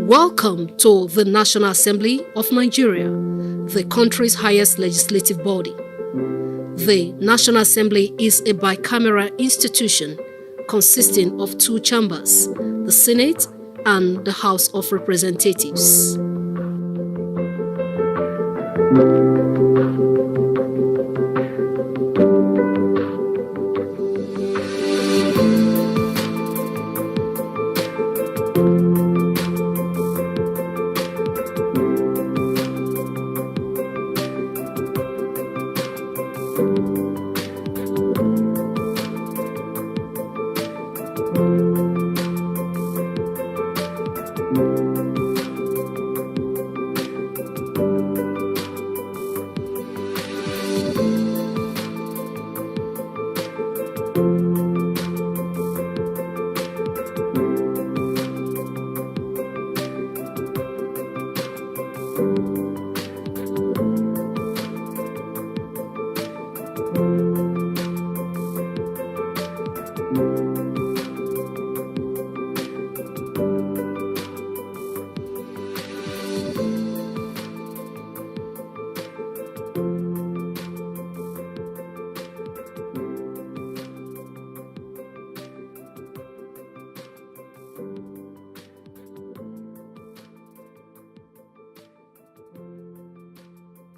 Welcome to the National Assembly of Nigeria, the country's highest legislative body. The National Assembly is a bicameral institution consisting of two chambers, the Senate and the House of Representatives.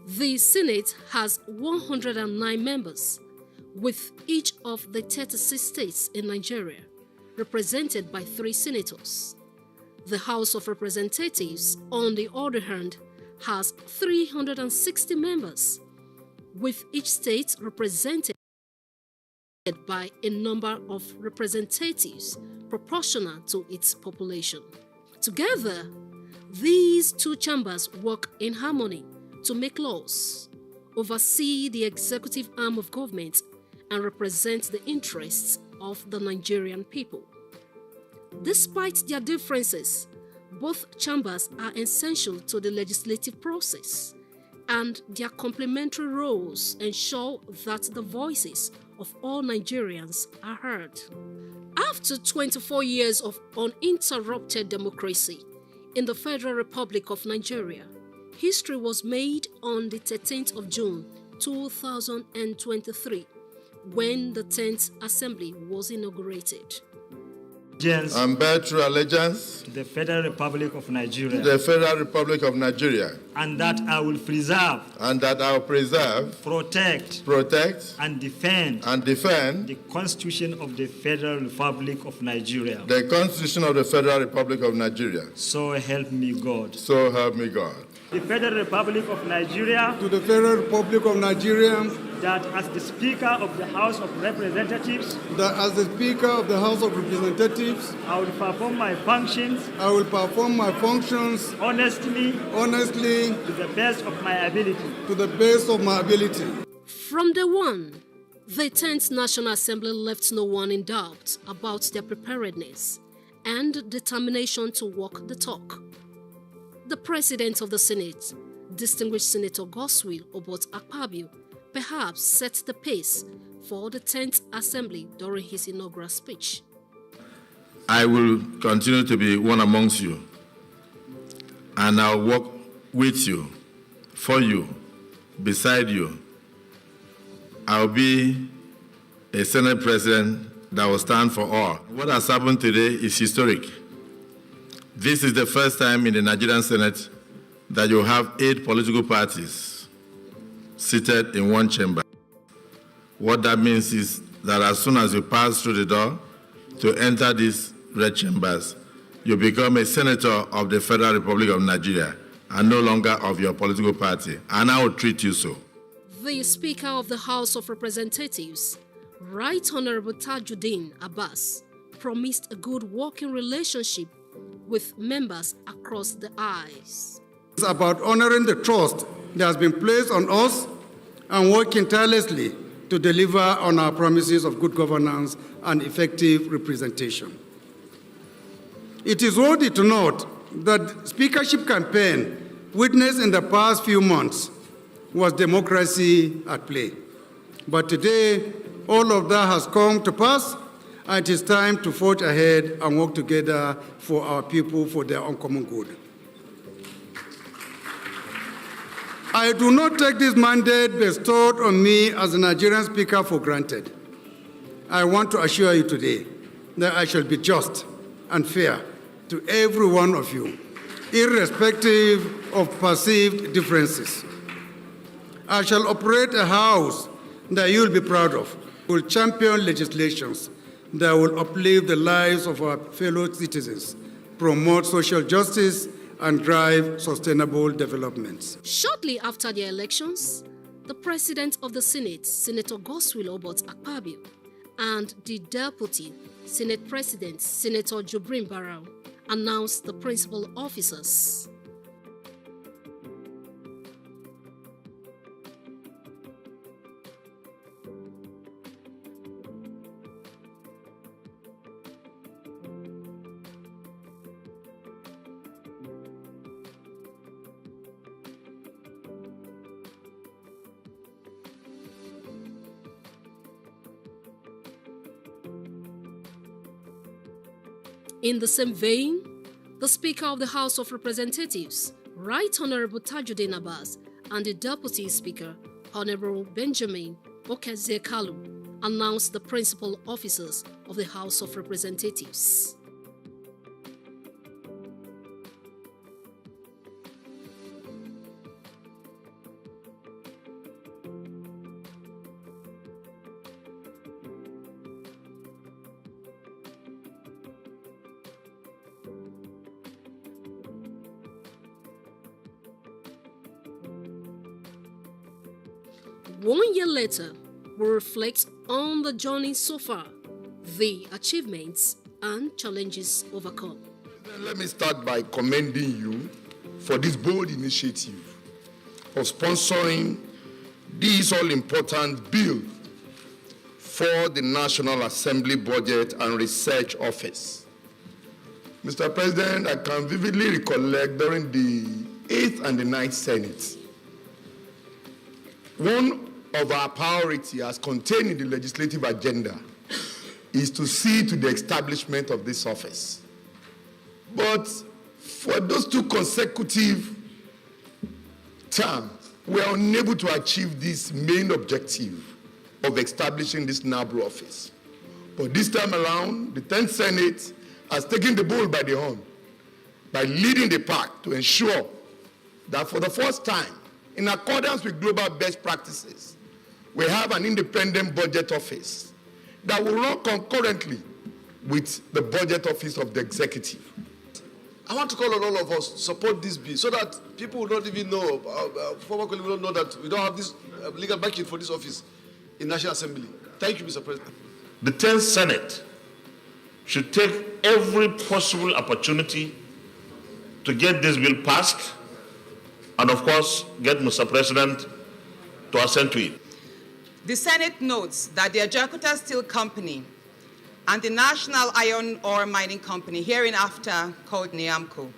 The Senate has 109 members, with each of the 36 states in Nigeria represented by 3 senators. The House of Representatives, on the other hand, has 360 members, with each state represented by a number of representatives proportional to its population. Together, these two chambers work in harmony to make laws, oversee the executive arm of government, and represent the interests of the Nigerian people. Despite their differences, both chambers are essential to the legislative process, and their complementary roles ensure that the voices of all Nigerians are heard. After 24 years of uninterrupted democracy in the Federal Republic of Nigeria, history was made on the 13th of June 2023 when the 10th Assembly was inaugurated. I bear true allegiance to the Federal Republic of Nigeria. To the Federal Republic of Nigeria. And that I will preserve. And that I will preserve. Protect. And defend. The Constitution of the Federal Republic of Nigeria. The Constitution of the Federal Republic of Nigeria. So help me God. So help me God. The Federal Republic of Nigeria. To the Federal Republic of Nigeria. That as the Speaker of the House of Representatives. That as the Speaker of the House of Representatives. I will perform my functions. I will perform my functions. Honestly. To the best of my ability. To the best of my ability. From day one, the 10th National Assembly left no one in doubt about their preparedness and determination to walk the talk. The President of the Senate, distinguished Senator Godswill Obot Akpabio, perhaps set the pace for the 10th Assembly during his inaugural speech. I will continue to be one amongst you, and I'll work with you, for you, beside you. I'll be a Senate President that will stand for all. What has happened today is historic. This is the first time in the Nigerian Senate that you have 8 political parties seated in one chamber. What that means is that as soon as you pass through the door to enter these red chambers, you become a senator of the Federal Republic of Nigeria and no longer of your political party, and I will treat you so. The Speaker of the House of Representatives, Right Honorable Tajuddin Abbas, promised a good working relationship with members across the aisles. It's about honoring the trust that has been placed on us and working tirelessly to deliver on our promises of good governance and effective representation. It is worthy to note that speakership campaign witnessed in the past few months was democracy at play. But today, all of that has come to pass, and it is time to forge ahead and work together for our people for their uncommon good. I do not take this mandate bestowed on me as a Nigerian speaker for granted. I want to assure you today that I shall be just and fair to every one of you, irrespective of perceived differences. I shall operate a house that you will be proud of. We will champion legislations that will uplift the lives of our fellow citizens, promote social justice, and drive sustainable development. Shortly after the elections, the President of the Senate, Senator Godswill Obot Akpabio, and the Deputy Senate President, Senator Jibrin Barau, announced the principal officers. In the same vein, the Speaker of the House of Representatives, Right Honorable Tajuddin Abbas, and the Deputy Speaker, Honorable Benjamin Okezekalu, announced the principal officers of the House of Representatives. One year later, we reflect on the journey so far, the achievements and challenges overcome. Let me start by commending you for this bold initiative of sponsoring this all-important bill for the National Assembly Budget and Research Office. Mr. President, I can vividly recollect during the 8th and the 9th Senate, one of our priorities as contained in the legislative agenda is to see to the establishment of this office. But for those 2 consecutive terms, we are unable to achieve this main objective of establishing this NABRU office. But this time around, the 10th Senate has taken the bull by the horn by leading the pack to ensure that for the first time, in accordance with global best practices, we have an independent budget office that will run concurrently with the budget office of the executive. I want to call on all of us to support this bill so that people will not even know, former colleagues will not know that we don't have this legal backing for this office in National Assembly. Thank you, Mr. President. The 10th Senate should take every possible opportunity to get this bill passed and, of course, get Mr. President to assent to it. The Senate notes that the Ajaokuta Steel Company and the National Iron Ore Mining Company, hereinafter called NIAMCO,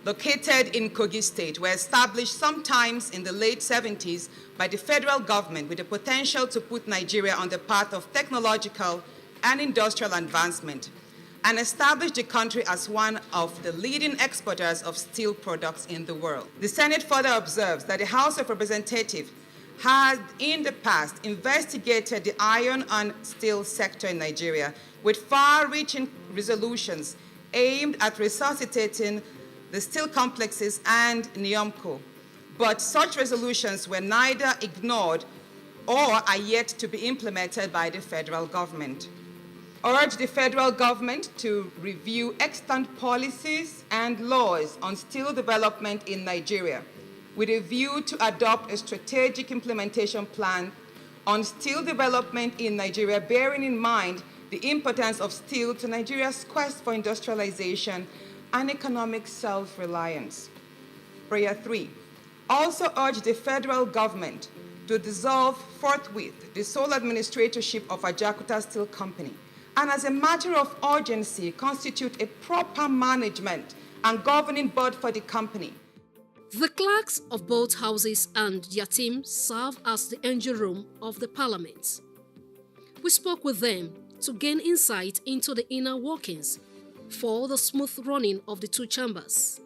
located in Kogi State, were established sometimes in the late 70s by the federal government with the potential to put Nigeria on the path of technological and industrial advancement and establish the country as one of the leading exporters of steel products in the world. The Senate further observes that the House of Representatives has in the past investigated the iron and steel sector in Nigeria with far-reaching resolutions aimed at resuscitating the steel complexes and NIAMCO. But such resolutions were neither ignored or are yet to be implemented by the federal government. Urge the federal government to review extant policies and laws on steel development in Nigeria with a view to adopt a strategic implementation plan on steel development in Nigeria, bearing in mind the importance of steel to Nigeria's quest for industrialization and economic self-reliance. Prayer 3. Also urge the federal government to dissolve forthwith the sole administratorship of Ajaokuta Steel Company, and as a matter of urgency, constitute a proper management and governing board for the company. The clerks of both houses and their team serve as the engine room of the parliament. We spoke with them to gain insight into the inner workings for the smooth running of the two chambers.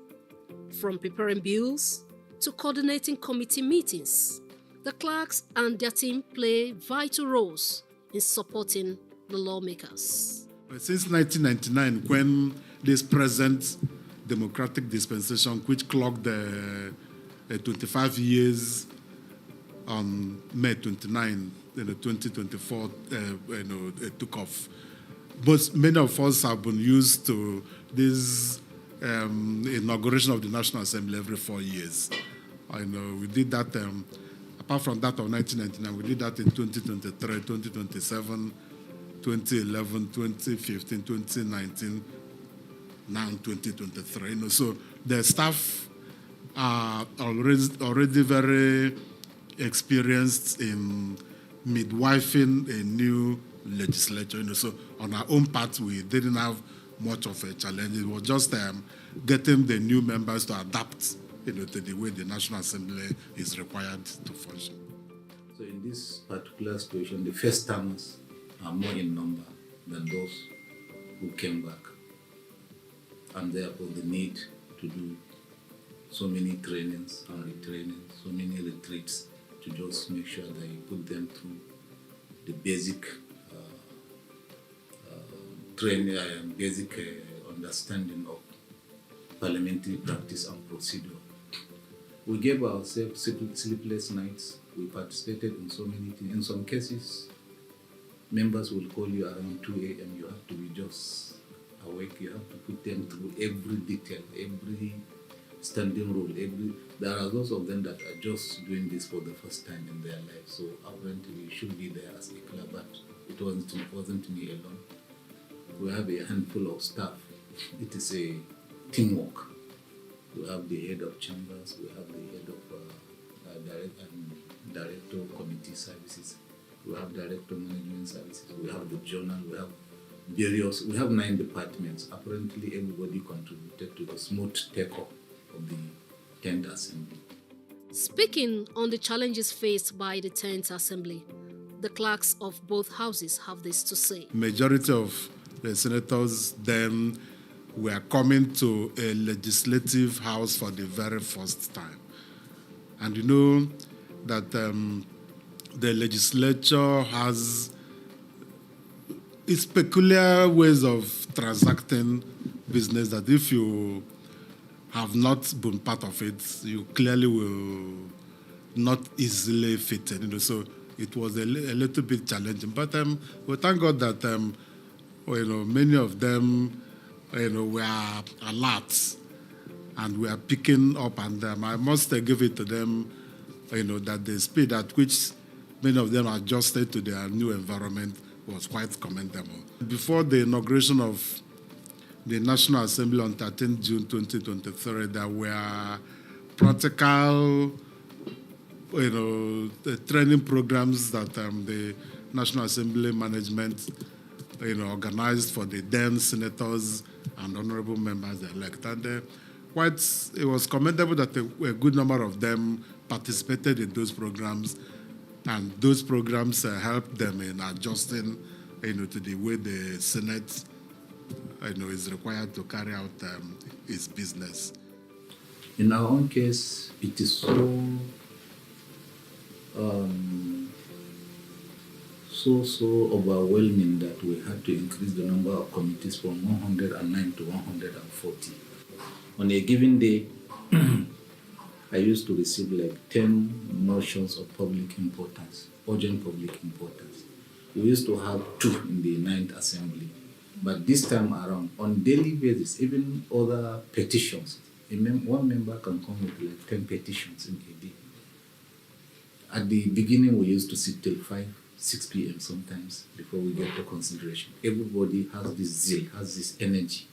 From preparing bills to coordinating committee meetings, the clerks and their team play vital roles in supporting the lawmakers. Since 1999, when this present democratic dispensation, which clocked 25 years on May 29, 2024, took off. But many of us have been used to this inauguration of the National Assembly every 4 years. We did that, apart from that of 1999, we did that in 2023, 2027, 2011, 2015, 2019, now 2023. So the staff are already very experienced in midwifing a new legislature. So on our own part, we didn't have much of a challenge. It was just getting the new members to adapt, to the way the National Assembly is required to function. So in this particular situation, the first timers are more in number than those who came back, and therefore the need to do so many trainings and retrainings, so many retreats to just make sure that you put them through the basic training and basic understanding of parliamentary practice and procedure. We gave ourselves sleepless nights. We participated in so many things. In some cases, members will call you around 2 a.m. You have to be just awake. You have to put them through every detail, every standing rule. There are those of them that are just doing this for the first time in their life. So apparently you should be there as a club, but it wasn't me alone. We have a handful of staff. It is a teamwork. We have the head of chambers, we have the head of director committee services, we have director management services, we have the journal, we have 9 departments. Apparently everybody contributed to the smooth take-off of the 10th Assembly. Speaking on the challenges faced by the 10th Assembly, the clerks of both houses have this to say. Majority of the senators then were coming to a legislative house for the very first time. And you know that the legislature has its peculiar ways of transacting business that if you have not been part of it, you clearly will not easily fit in. So it was a little bit challenging. But we thank God that many of them were alert and we are picking up on them. I must give it to them, that the speed at which many of them adjusted to their new environment was quite commendable. Before the inauguration of the National Assembly on 13 June 2023, there were practical, the training programs that the National Assembly management, organized for the then senators and honorable members elect. And it was commendable that a good number of them participated in those programs, and those programs helped them in adjusting, to the way the Senate, is required to carry out its business. In our own case, it is so overwhelming that we had to increase the number of committees from 109 to 140. On a given day, I used to receive like 10 motions of public importance, urgent public importance. We used to have 2 in the 9th Assembly. But this time around, on daily basis, even other petitions, one member can come with like 10 petitions in a day. At the beginning, we used to sit till 6 p.m. sometimes before we get to consideration. Everybody has this zeal, has this energy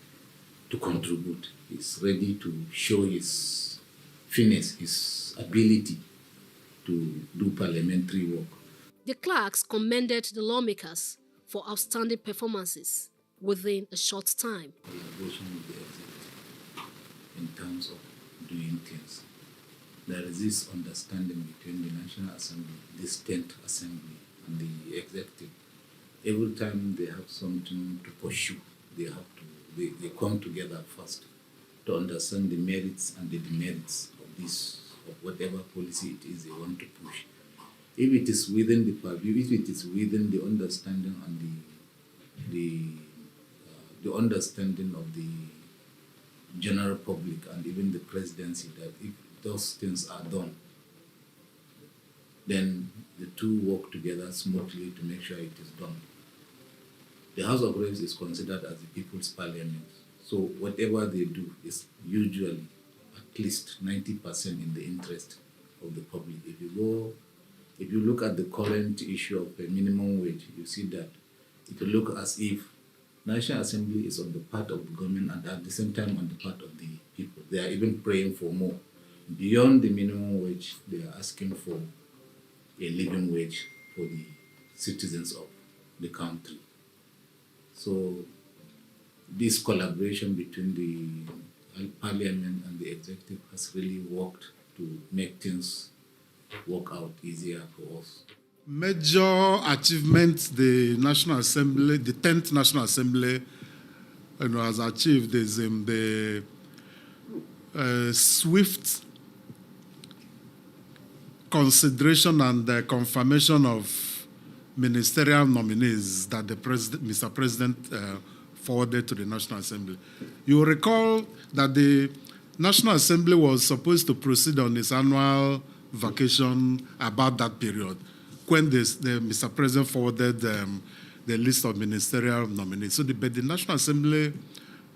to contribute. He's ready to show his finesse, his ability to do parliamentary work. The clerks commended the lawmakers for outstanding performances within a short time. Collaboration with the executive in terms of doing things. There is this understanding between the National Assembly, this 10th Assembly, and the executive every time they have something to pursue, they come together first to understand the merits and the demerits of this, of whatever policy it is they want to push. If it is within the purview, if it is within the understanding and the understanding of the general public and even the presidency, that if those things are done, then the two work together smoothly to make sure it is done. The House of Reps is considered as the people's parliament. So whatever they do is usually at least 90% in the interest of the public. If you look at the current issue of a minimum wage, you see that it will look as if National Assembly is on the part of the government and at the same time on the part of the people. They are even praying for more. Beyond the minimum wage, they are asking for a living wage for the citizens of the country. So this collaboration between the parliament and the executive has really worked to make things work out easier for us. Major achievements the National Assembly, the 10th National Assembly, has achieved is the swift consideration and the confirmation of ministerial nominees that Mr. President forwarded to the National Assembly. You will recall that the National Assembly was supposed to proceed on its annual vacation about that period, when Mr. President forwarded the list of ministerial nominees. But the National Assembly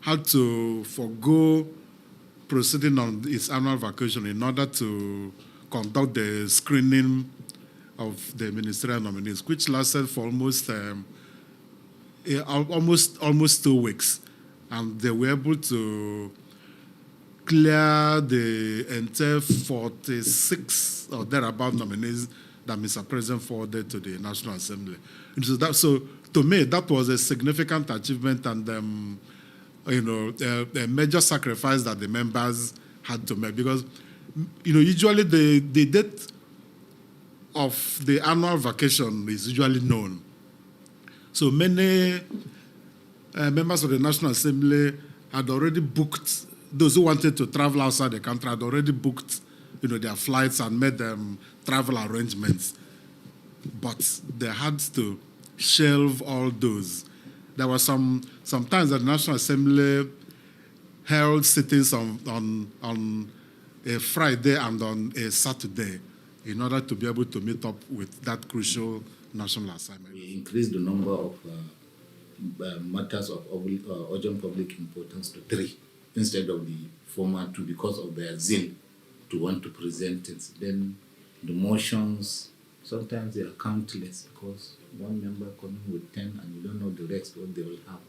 had to forego proceeding on its annual vacation in order to conduct the screening of the ministerial nominees, which lasted for almost 2 weeks. And they were able to clear the entire 46 or thereabout nominees that Mr. President forwarded to the National Assembly. So to me, that was a significant achievement and a major sacrifice that the members had to make, because usually the date of the annual vacation is usually known. So many members of the National Assembly had already booked, those who wanted to travel outside the country had already booked their flights and made travel arrangements. But they had to shelve all those. There were sometimes that the National Assembly held sittings on a Friday and on a Saturday in order to be able to meet up with that crucial national assignment. We increased the number of matters of urgent public importance to 3 instead of the former 2 because of their zeal to want to present it. Then the motions, sometimes they are countless because one member coming with 10 and you don't know the rest what they will have.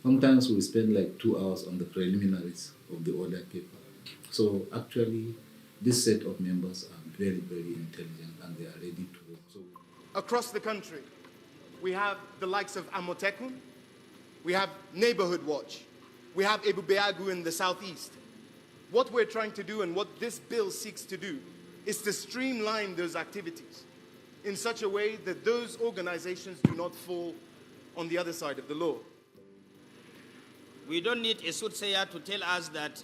Sometimes we spend like 2 hours on the preliminaries of the order paper. So actually, this set of members are very, very intelligent and they are ready to work. So across the country, we have the likes of Amotekun, we have Neighborhood Watch, we have Ebubeagu in the southeast. What we're trying to do and what this bill seeks to do is to streamline those activities in such a way that those organizations do not fall on the other side of the law. We don't need a soothsayer to tell us that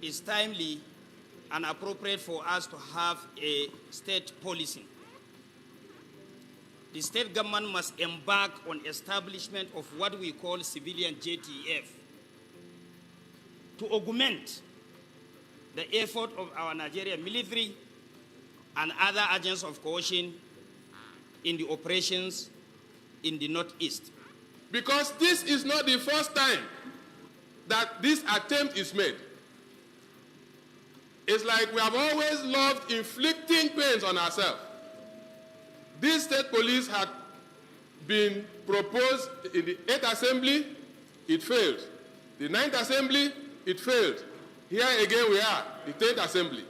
it's timely and appropriate for us to have a state policy. The state government must embark on establishment of what we call civilian JTF to augment the effort of our Nigerian military and other agents of coercion in the operations in the Northeast. Because this is not the first time that this attempt is made. It's like we have always loved inflicting pains on ourselves. This state police had been proposed in the 8th Assembly, it failed. The 9th Assembly, it failed. Here again we are, the 10th Assembly.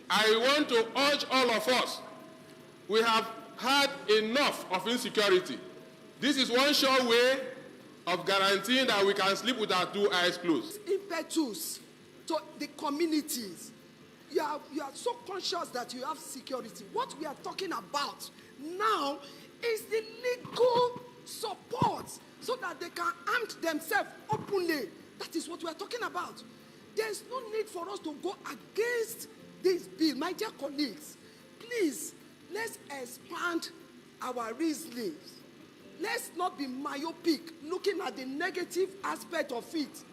I want to urge all of us, we have had enough of insecurity. This is one sure way of guaranteeing that we can sleep with our 2 eyes closed. Impetus to the communities. You are so conscious that you have security. What we are talking about now is the legal support so that they can arm themselves openly. That is what we are talking about. There is no need for us to go against this bill. My dear colleagues, please, let's expand our reasonings. Let's not be myopic, looking at the negative aspect of it.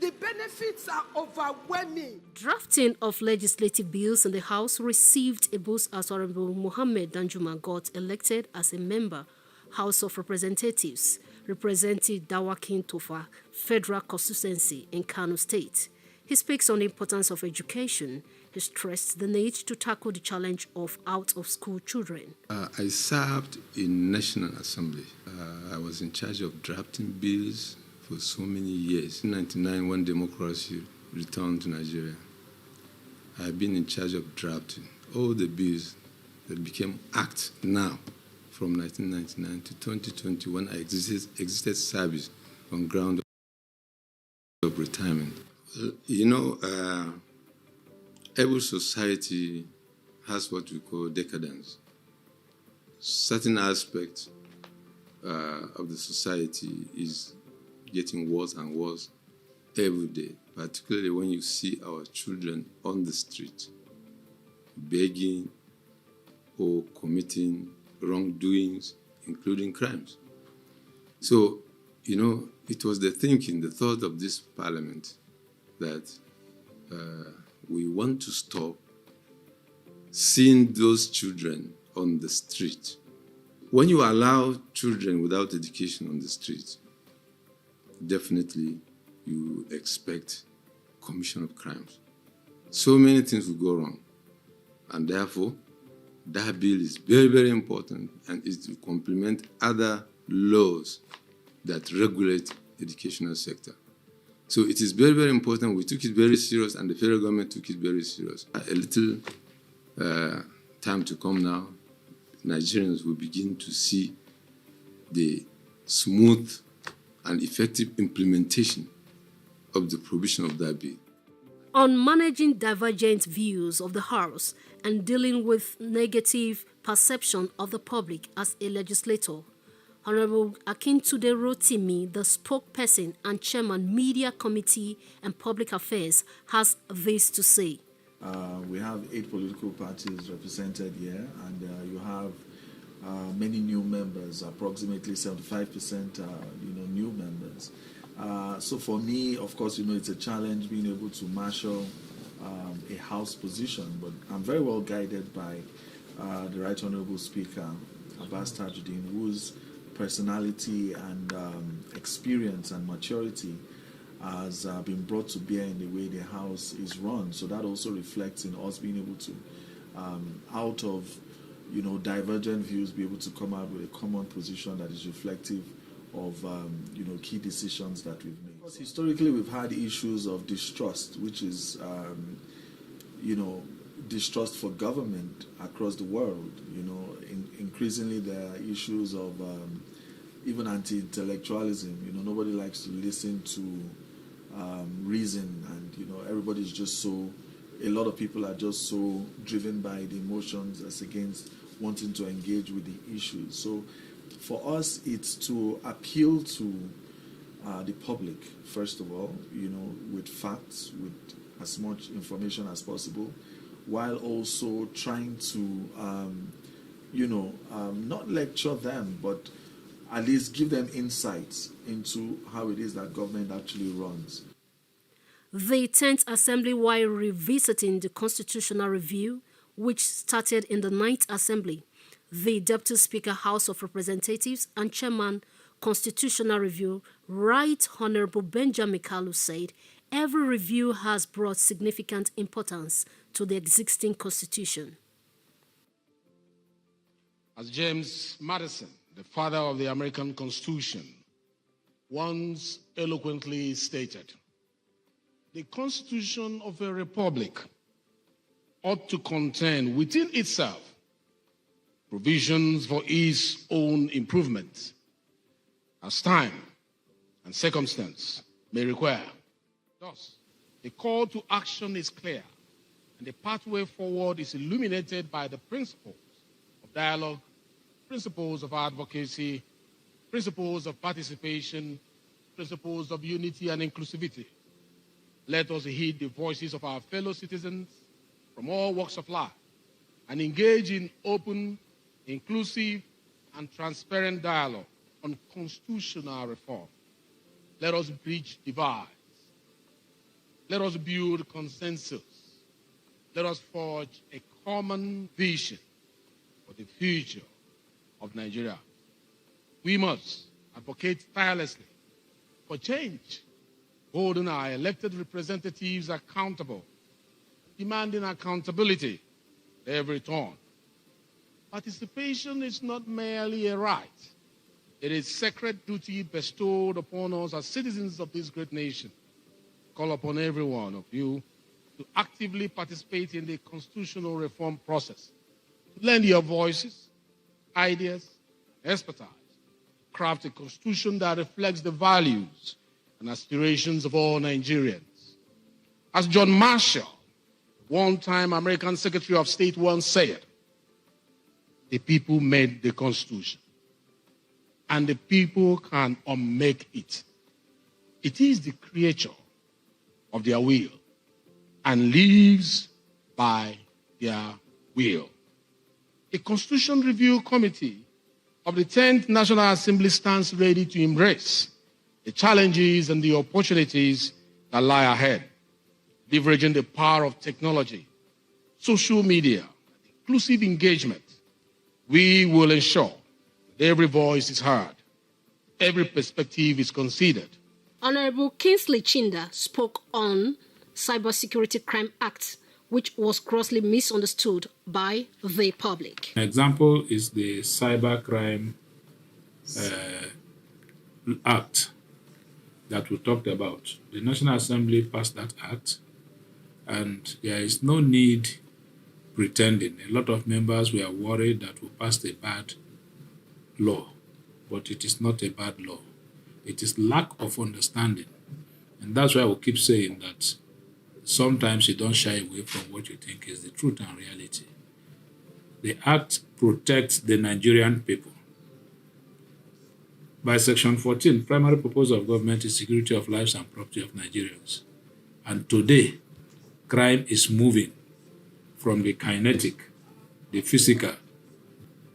The benefits are overwhelming. Drafting of legislative bills in the House received a boost as Honorable Mohammed Danjuma got elected as a member, House of Representatives, representing Dawakin Tofa Federal Constituency in Kano State. He speaks on the importance of education. He stressed the need to tackle the challenge of out-of-school children. I served in National Assembly. I was in charge of drafting bills for so many years. In 1999, when democracy returned to Nigeria, I've been in charge of drafting all the bills that became acts now from 1999 to 2020 when I exited service on ground of retirement. You know, every society has what we call decadence. Certain aspects of the society is getting worse and worse every day, particularly when you see our children on the street begging or committing wrongdoings, including crimes. So, you know, it was the thinking, the thought of this parliament that we want to stop seeing those children on the street. When you allow children without education on the street, definitely you expect commission of crimes. So many things will go wrong. And therefore, that bill is very, very important, and it will complement other laws that regulate the educational sector. So it is very, very important. We took it very serious, and the federal government took it very serious. A little time to come now, Nigerians will begin to see the smooth and effective implementation of the provision of that bill. On managing divergent views of the House and dealing with negative perception of the public as a legislator, Honorable Akintunde Rotimi, the spokesperson and chairman, Media Committee and Public Affairs, has this to say. We have 8 political parties represented here, and you have many new members, approximately 75% new members. So for me, of course, it's a challenge being able to marshal a House position, but I'm very well guided by the Right Honourable Speaker, Abbas Tajuddin, whose personality and experience and maturity has been brought to bear in the way the House is run. So that also reflects in us being able to, out of divergent views, be able to come out with a common position that is reflective of key decisions that we've made. Because historically, we've had issues of distrust, which is distrust for government across the world. Increasingly there are issues of even anti-intellectualism. Nobody likes to listen to reason, and everybody's just so. A lot of people are just so driven by the emotions as against wanting to engage with the issues. So for us, it's to appeal to the public, first of all, with facts, with as much information as possible, while also trying to, not lecture them, but at least give them insights into how it is that government actually runs. The 10th Assembly, while revisiting the constitutional review, which started in the 9th Assembly, the Deputy Speaker, House of Representatives and Chairman, Constitutional Review, Right Honorable Benjamin Kalu said, every review has brought significant importance to the existing Constitution. As James Madison, the father of the American Constitution, once eloquently stated, the Constitution of a republic ought to contain within itself provisions for its own improvement, as time and circumstance may require. Thus, the call to action is clear, and the pathway forward is illuminated by the principles of dialogue, principles of advocacy, principles of participation, principles of unity and inclusivity. Let us heed the voices of our fellow citizens from all walks of life and engage in open, inclusive, and transparent dialogue on constitutional reform. Let us bridge divides. Let us build consensus. Let us forge a common vision for the future of Nigeria. We must advocate tirelessly for change, holding our elected representatives accountable, demanding accountability every turn. Participation is not merely a right. It is sacred duty bestowed upon us as citizens of this great nation. Call upon every one of you to actively participate in the constitutional reform process. Lend your voices, ideas, expertise. Craft a constitution that reflects the values and aspirations of all Nigerians. As John Marshall, one-time American Secretary of State, once said, the people made the Constitution, and the people can unmake it. It is the creature of their will and lives by their will. A Constitution Review Committee of the 10th National Assembly stands ready to embrace the challenges and the opportunities that lie ahead, leveraging the power of technology, social media, inclusive engagement. We will ensure that every voice is heard, every perspective is considered. Honorable Kingsley Chinda spoke on Cybersecurity Crime Act, which was grossly misunderstood by the public. An example is the Cybercrime Act that we talked about. The National Assembly passed that act, and there is no need pretending. A lot of members were worried that we passed a bad law, but it is not a bad law. It is lack of understanding. And that's why we keep saying that sometimes you don't shy away from what you think is the truth and reality. The Act protects the Nigerian people. By Section 14, primary purpose of government is security of lives and property of Nigerians. And today, crime is moving from the kinetic, the physical.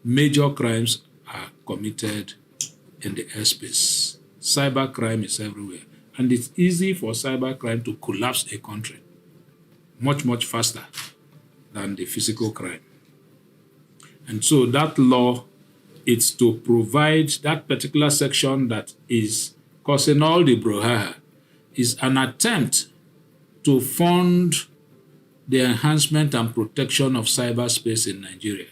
Major crimes are committed in the airspace. Cybercrime is everywhere. And it's easy for cybercrime to collapse a country much, much faster than the physical crime. And so that law is to provide that particular section that is causing all the brouhaha is an attempt to fund the enhancement and protection of cyberspace in Nigeria.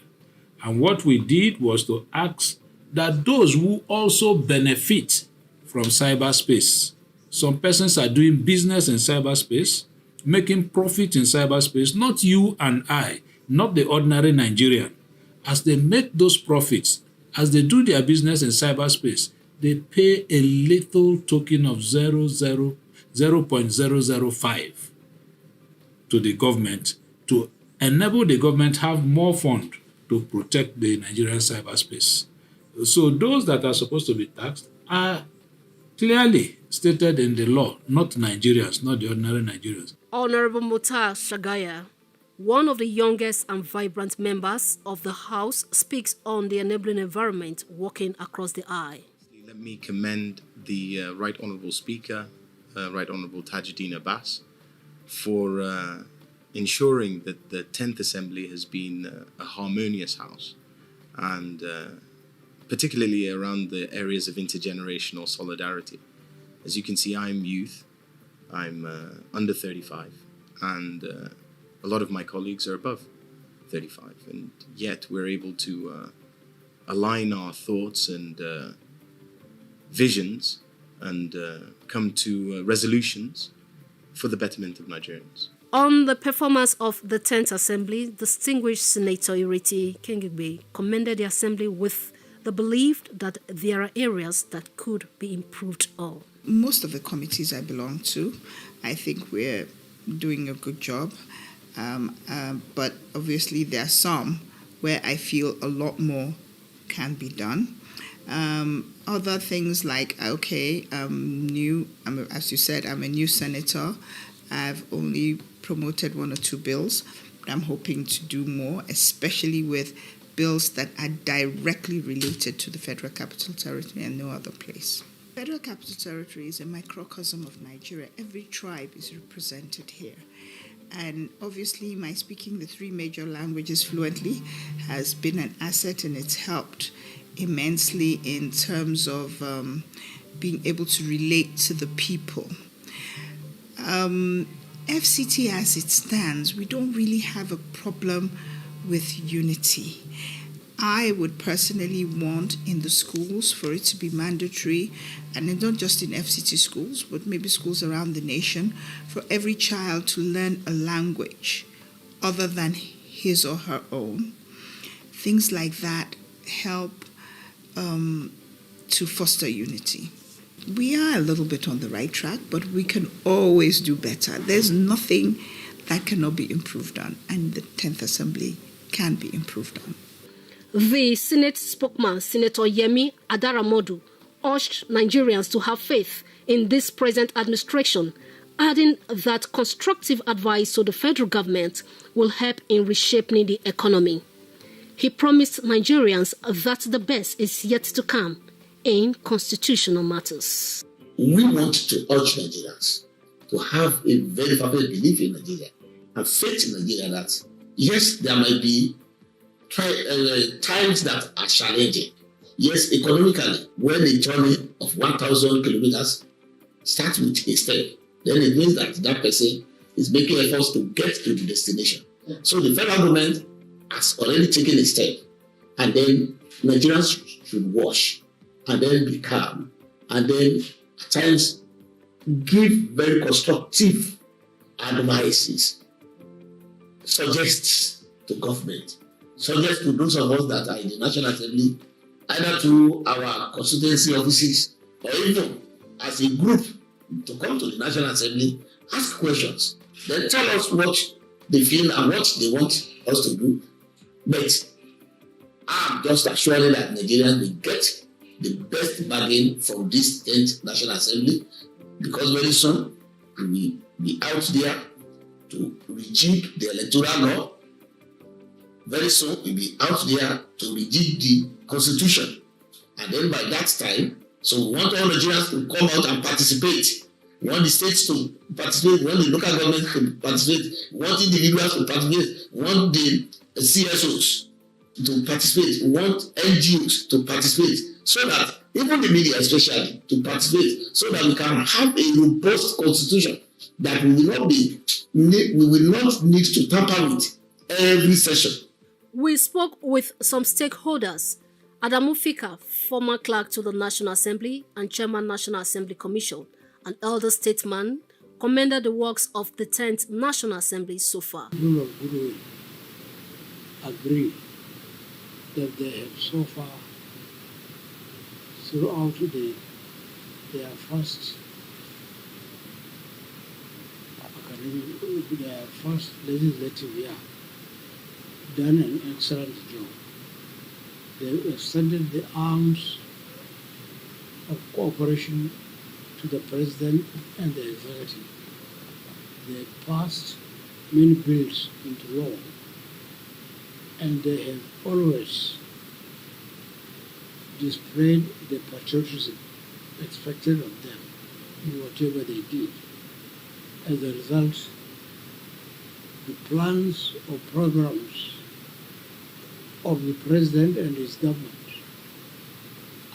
And what we did was to ask that those who also benefit from cyberspace, some persons are doing business in cyberspace, making profit in cyberspace, not you and I, not the ordinary Nigerian. As they make those profits, as they do their business in cyberspace, they pay a little token of 0.005 to the government to enable the government have more fund to protect the Nigerian cyberspace. So those that are supposed to be taxed are clearly stated in the law, not Nigerians, not the ordinary Nigerians. Honorable Mutar Shagaya, one of the youngest and vibrant members of the House, speaks on the enabling environment working across the aisle. Let me commend the Right Honourable Speaker, Right Honourable Tajuddin Abbas, for ensuring that the 10th Assembly has been a harmonious House, and particularly around the areas of intergenerational solidarity. As you can see, I'm youth, I'm under 35, and a lot of my colleagues are above 35, and yet we're able to align our thoughts and visions and come to resolutions for the betterment of Nigerians. On the performance of the 10th Assembly, distinguished Senator Ireti Kengigbe commended the Assembly with the belief that there are areas that could be improved on. Most of the committees I belong to, I think we're doing a good job. But obviously there are some where I feel a lot more can be done. Other things like, okay, as you said, I'm a new senator. I've only promoted 1 or 2 bills, but I'm hoping to do more, especially with bills that are directly related to the Federal Capital Territory and no other place. Federal Capital Territory is a microcosm of Nigeria. Every tribe is represented here. And obviously, my speaking the 3 major languages fluently has been an asset, and it's helped immensely in terms of being able to relate to the people. FCT as it stands, we don't really have a problem with unity. I would personally want in the schools for it to be mandatory, and not just in FCT schools, but maybe schools around the nation, for every child to learn a language other than his or her own. Things like that help to foster unity. We are a little bit on the right track, but we can always do better. There's nothing that cannot be improved on, and the 10th Assembly can be improved on. The Senate spokesman, Senator Yemi Adaramodu, urged Nigerians to have faith in this present administration, adding that constructive advice to the federal government will help in reshaping the economy. He promised Nigerians that the best is yet to come in constitutional matters. We want to urge Nigerians to have a very fervent belief in Nigeria and faith in Nigeria that, yes, there might be times that are challenging. Yes, economically, when a journey of 1,000 kilometers starts with a step, then it means that that person is making efforts to get to the destination. So the federal government has already taken a step, and then Nigerians should watch and then be calm, and then at times give very constructive advices, suggests to government, suggests to those of us that are in the National Assembly, either through our constituency offices or even as a group, to come to the National Assembly, ask questions, then tell us what they feel and what they want us to do. But I'm just assuring that Nigerians will get the best bargain from this 10th National Assembly, because very soon we will be out there to rejig the electoral law. Very soon we'll be out there to rejig the constitution. And then by that time, so we want all Nigerians to come out and participate. We want the states to participate, we want the local government to participate, we want individuals to participate, we want the CSOs to participate, we want NGOs to participate, so that even the media especially to participate, so that we can have a robust constitution that we will not need to tamper with every session. We spoke with some stakeholders. Adamu Fika, former clerk to the National Assembly and Chairman National Assembly Commission, an elder statesman, commended the works of the 10th National Assembly so far. People of goodwill agree that they have so far, throughout their first legislative year, done an excellent job. They extended the arms of cooperation to the President and the Executive. They passed many bills into law, and they have always displayed the patriotism expected of them in whatever they did. As a result, the plans or programs of the President and his government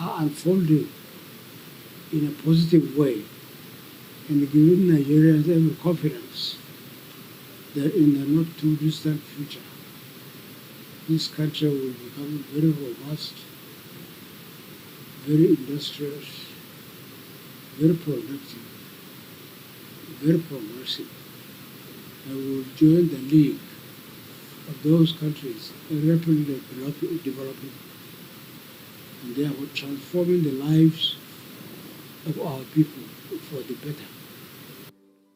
are unfolding in a positive way and giving Nigerians every confidence that in the not too distant future, this country will become very robust, very industrious, very productive, very progressive, and will join the league of those countries rapidly developing, and therefore transforming the lives of our people for the better.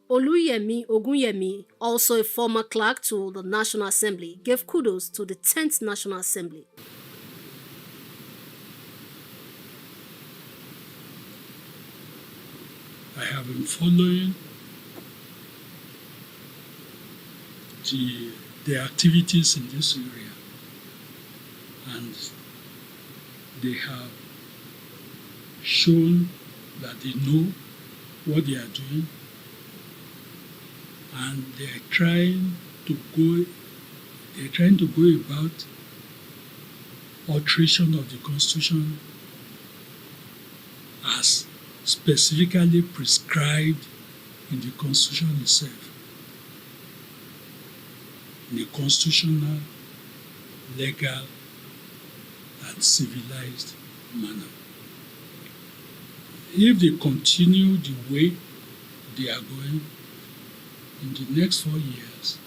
Oluyemi Ogunyemi, also a former clerk to the National Assembly, gave kudos to the 10th National Assembly. I have been following the activities in this area, and they have shown that they know what they are doing, and they are trying to go about alteration of the Constitution as specifically prescribed in the Constitution itself, in a constitutional, legal, and civilized manner. If they continue the way they are going, in the next 4 years,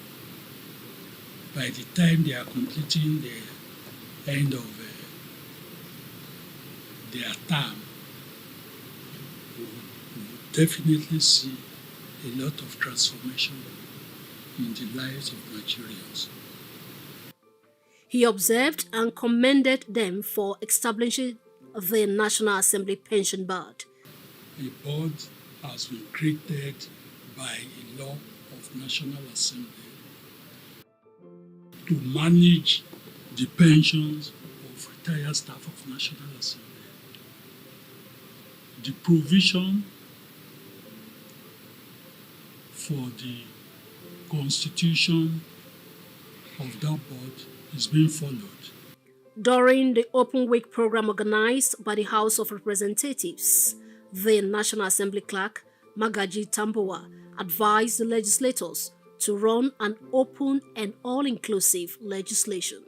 by the time they are completing the end of their term, we will definitely see a lot of transformation in the lives of Nigerians. He observed and commended them for establishing the National Assembly Pension Board. A board has been created by a law of National Assembly to manage the pensions of retired staff of National Assembly. The provision for the constitution of that board is being followed. During the Open Week program organized by the House of Representatives, the National Assembly Clerk, Magaji Tambuwa, advised the legislators to run an open and all-inclusive legislation.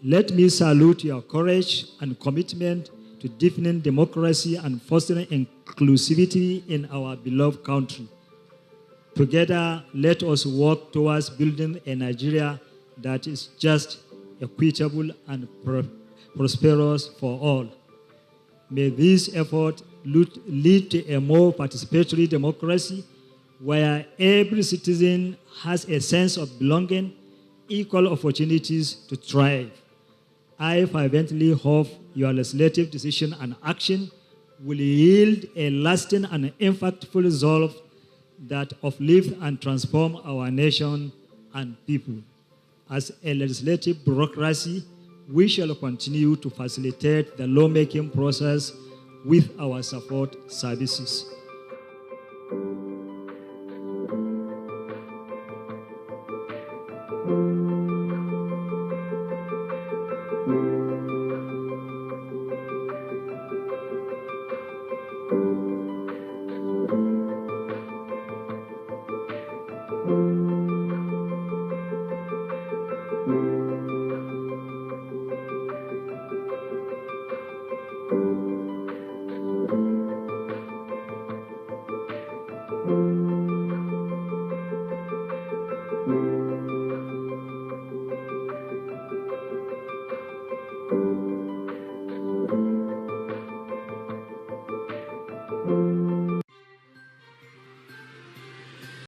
Let me salute your courage and commitment to deepening democracy and fostering inclusivity in our beloved country. Together, let us work towards building a Nigeria that is just, equitable, and prosperous for all. May this effort lead to a more participatory democracy where every citizen has a sense of belonging, equal opportunities to thrive. I fervently hope your legislative decision and action will yield a lasting and impactful result that uplift and transform our nation and people. As a legislative bureaucracy, we shall continue to facilitate the lawmaking process with our support services.